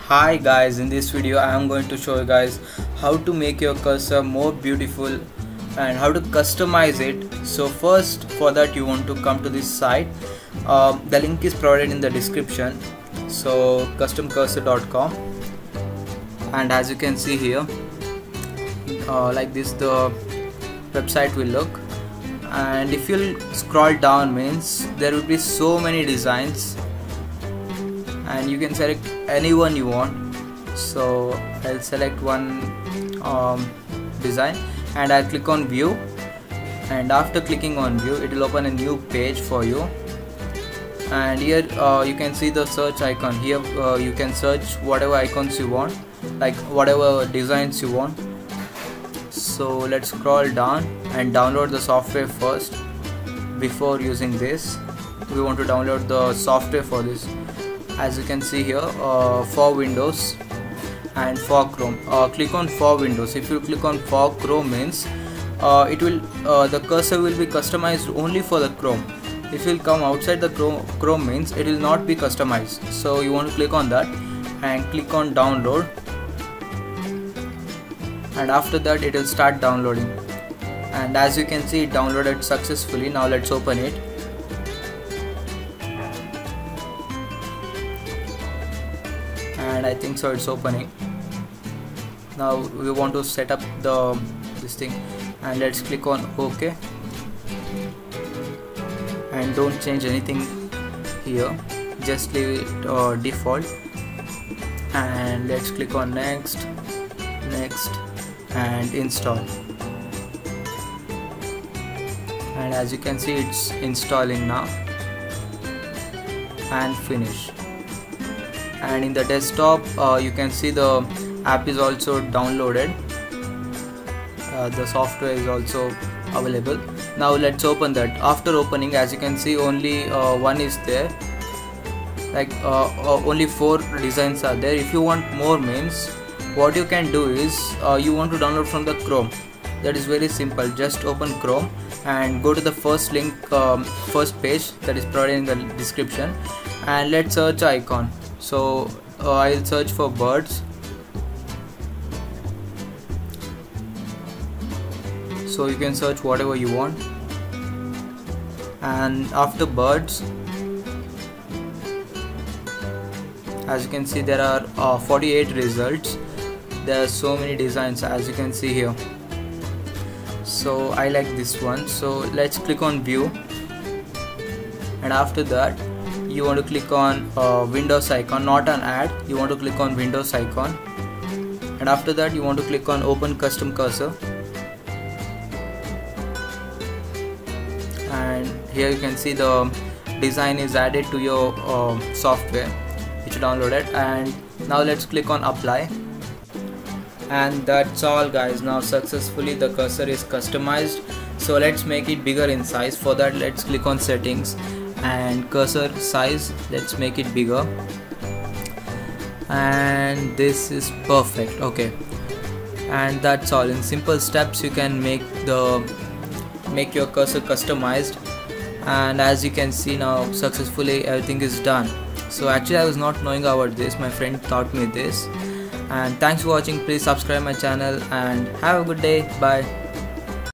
Hi guys, in this video I am going to show you guys how to make your cursor more beautiful and how to customize it. So first, for that you want to come to this site. The link is provided in the description, so customcursor.com, and as you can see here, like this the website will look. And if you scroll down, means there will be so many designs and you can select anyone you want. So I'll select one design and I'll click on view, and after clicking on view it will open a new page for you. And here you can see the search icon. Here you can search whatever icons you want, like whatever designs you want. So let's scroll down and download the software first. Before using this, we want to download the software for this. As you can see here, for Windows and for Chrome, click on for Windows. If you click on for Chrome, means it will the cursor will be customized only for the Chrome. If you will come outside the Chrome, means it will not be customized. So you want to click on that and click on download, and after that it will start downloading. And as you can see, it downloaded successfully. Now let's open it. And I think so it's opening. Now we want to set up this thing, and let's click on OK, and don't change anything here, just leave it default. And let's click on next and install. And as you can see, it's installing now, and finish. And in the desktop you can see the app is also downloaded. The software is also available. Now let's open that. After opening, as you can see, only one is there, like only 4 designs are there. If you want more, means what you can do is you want to download from the Chrome. That is very simple. Just open Chrome and go to the first link, first page that is provided in the description, and let's search icon. So I'll search for birds. So you can search whatever you want. And after birds, as you can see, there are 48 results. There are so many designs, as you can see here. So I like this one, so let's click on view, and after that you want to click on Windows icon, not an ad. You want to click on Windows icon, and after that you want to click on open custom cursor. And here you can see the design is added to your software which you downloaded. And now let's click on apply. And that's all guys. Now successfully the cursor is customized. So let's make it bigger in size. For that, let's click on settings and cursor size, let's make it bigger, and this is perfect. Okay, and that's all. In simple steps you can make your cursor customized. And as you can see, now successfully everything is done. So actually I was not knowing about this, my friend taught me this. And thanks for watching. Please subscribe my channel and have a good day. Bye.